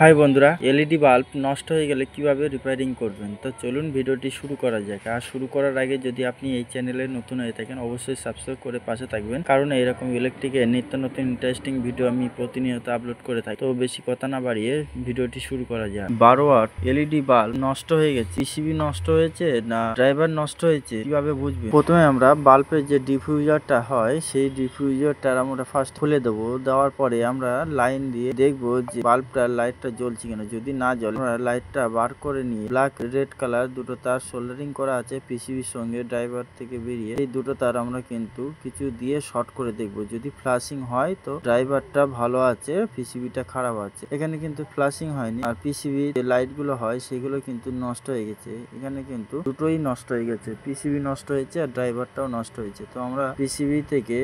High বন্ধুরা, LED bulb নষ্ট হয়ে গেলে কিভাবে রিপেয়ারিং করবেন। তো চলুন ভিডিওটি শুরু করা যাক। আর শুরু করার আগে যদি আপনি এই চ্যানেলে নতুন হয়ে থাকেন অবশ্যই সাবস্ক্রাইব করে পাশে থাকবেন, কারণ এরকম ইলেকট্রিকের নিত্য নতুন ইন্টারেস্টিং ভিডিও আমি প্রতিনিয়ত আপলোড করে থাকি। তো বেশি কথা না বাড়িয়ে ভিডিওটি শুরু করা যাক। 12 ওয়াট এলইডি বাল্ব নষ্ট হয়ে গেছে, পিসিবি নষ্ট হয়েছে না ড্রাইভার নষ্ট হয়েছে কিভাবে বুঝবেন। প্রথমে আমরা বাল্বের যে ডিফিউজারটা হয় সেই ডিফিউজারটা আমরা ফার্স্ট খুলে দেবো। দেওয়ার পরে আমরা লাইন দিয়ে দেখবো যে বাল্বটার লাইটটা জ্বলছে কিনা। যদি না জ্বলে আমরা লাইটটা বার করে নিয়ে ব্ল্যাক রেড কালার দুটো তার সোল্ডারিং করা আছে পিসিবির সঙ্গে ড্রাইভার থেকে বেরিয়ে, এই দুটো তার আমরা কিন্তু কিছু দিয়ে শর্ট করে দেখবো। যদি ফ্লাশিং হয় তো ড্রাইভারটা ভালো আছে, পিসিবিটা খারাপ আছে। এখানে কিন্তু ফ্লাশিং হয়নি, আর পিসিবি যে লাইট গুলো হয় সেগুলো কিন্তু নষ্ট হয়ে গেছে। এখানে কিন্তু দুটোই নষ্ট হয়ে গেছে, পিসিবি নষ্ট হয়েছে আর ড্রাইভারটাও নষ্ট হয়েছে। তো আমরা পিসিবি থেকে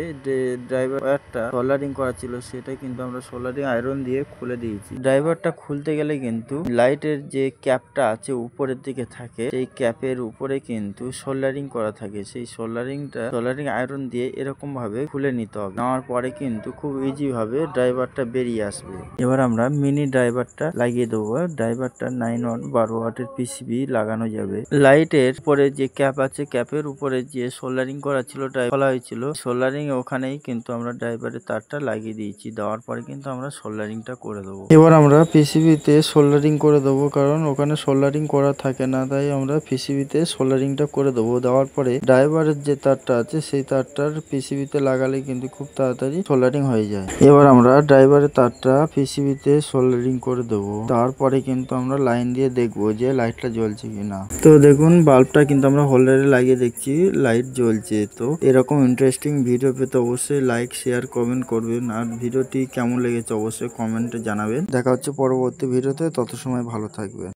ড্রাইভার ওয়্যারটা সোল্ডারিং করা ছিল সেটা কিন্তু আমরা সোল্ডারিং আয়রন দিয়ে খুলে দিয়েছি। ড্রাইভারটা খুলতে গেলে কিন্তু লাইটের যে ক্যাপটা আছে উপরের দিকে থাকে, সেই ক্যাপের উপরে কিন্তু সোল্ডারিং করা থাকে। সেই সোল্ডারিং আয়রন দিয়ে এরকম ভাবে খুলে নিতে হবে। নেওয়ার পরে কিন্তু খুব ইজি ভাবে ড্রাইভারটা বেরিয়ে আসবে। এবার আমরা মিনি ড্রাইভারটা লাগিয়ে দেবো। ড্রাইভারটা 9 ওয়াট 12 ওয়াটের পিসিবি লাগানো যাবে। লাইটের উপরে যে ক্যাপ আছে, ক্যাপের উপরে যে সোল্ডারিং করা ছিল খোলা হয়েছিল, সোল্ডারিং ওখানেই কিন্তু আমরা ড্রাইভারের তারটা লাগিয়ে দিয়েছি। দেওয়ার পরে কিন্তু আমরা সোল্ডারিংটা করে দেবো। এবার আমরা পিসিবিতে সোল্ডারিং করে দেবো, কারণ ওখানে সোল্ডারিং করা থাকে না, তাই আমরা পিসিবিতে সোল্ডারিংটা করে দেবো। দেওয়ার পরে ড্রাইভারের যে তারটা আছে সেই তারটার পিসিবিতে লাগালে কিন্তু খুব তাড়াতাড়ি সোল্ডারিং হয়ে যায়। এবার আমরা ড্রাইভারের তারটা পিসিবিতে সোল্ডারিং করে দেবো। তারপরে কিন্তু আমরা লাইন দিয়ে দেখবো যে লাইটটা জ্বলছে কিনা। তো দেখুন বাল্বটা কিন্তু আমরা হোল্ডারে লাগিয়ে দেখছি লাইট জ্বলছে। তো এরকম ইন্টারেস্টিং ভিডিও পেতে অবশ্যই লাইক শেয়ার কমেন্ট করবেন, আর ভিডিওটি কেমন লেগেছে অবশ্যই কমেন্টে জানাবেন। দেখা হচ্ছে পরবর্তী ভিডিওতে, তত সময় ভালো থাকবেন।